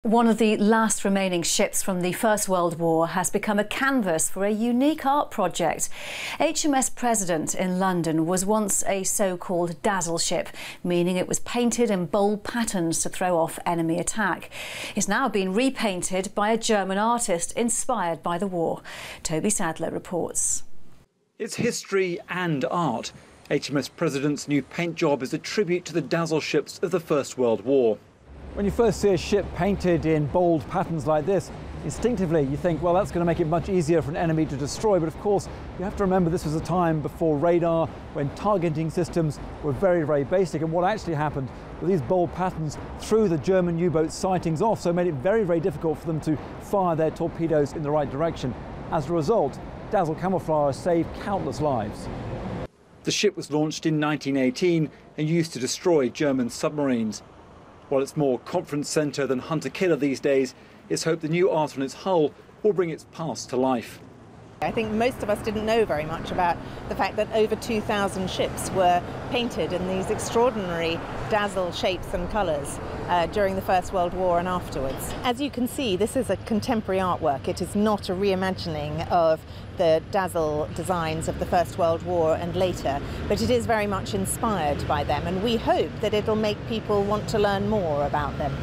One of the last remaining ships from the First World War has become a canvas for a unique art project. HMS President in London was once a so-called Dazzle ship, meaning it was painted in bold patterns to throw off enemy attack. It's now been repainted by a German artist inspired by the war. Toby Sadler reports. It's history and art. HMS President's new paint job is a tribute to the Dazzle ships of the First World War. When you first see a ship painted in bold patterns like this, instinctively you think, well, that's going to make it much easier for an enemy to destroy. But of course, you have to remember this was a time before radar, when targeting systems were very, very basic. And what actually happened with these bold patterns threw the German U-boat sightings off, so it made it very, very difficult for them to fire their torpedoes in the right direction. As a result, Dazzle camouflage saved countless lives. The ship was launched in 1918 and used to destroy German submarines. While it's more conference centre than hunter-killer these days, it's hoped the new art on its hull will bring its past to life. I think most of us didn't know very much about the fact that over 2,000 ships were painted in these extraordinary dazzle shapes and colours during the First World War and afterwards. As you can see, this is a contemporary artwork. It is not a reimagining of the dazzle designs of the First World War and later, but it is very much inspired by them, and we hope that it'll make people want to learn more about them.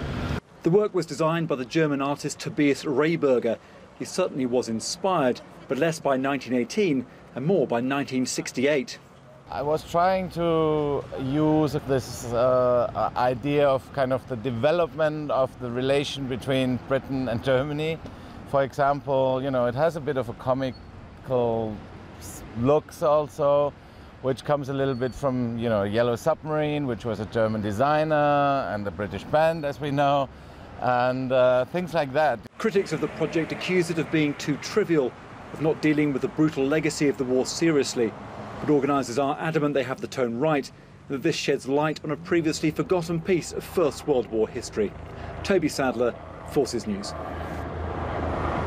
The work was designed by the German artist Tobias Rehberger. He certainly was inspired, but less by 1918 and more by 1968. I was trying to use this idea of kind of the development of the relation between Britain and Germany. For example, you know, it has a bit of a comical looks also, which comes a little bit from, you know, Yellow Submarine, which was a German designer, and the British band, as we know, and things like that. Critics of the project accuse it of being too trivial, of not dealing with the brutal legacy of the war seriously. But organisers are adamant they have the tone right, and that this sheds light on a previously forgotten piece of First World War history. Toby Sadler, Forces News.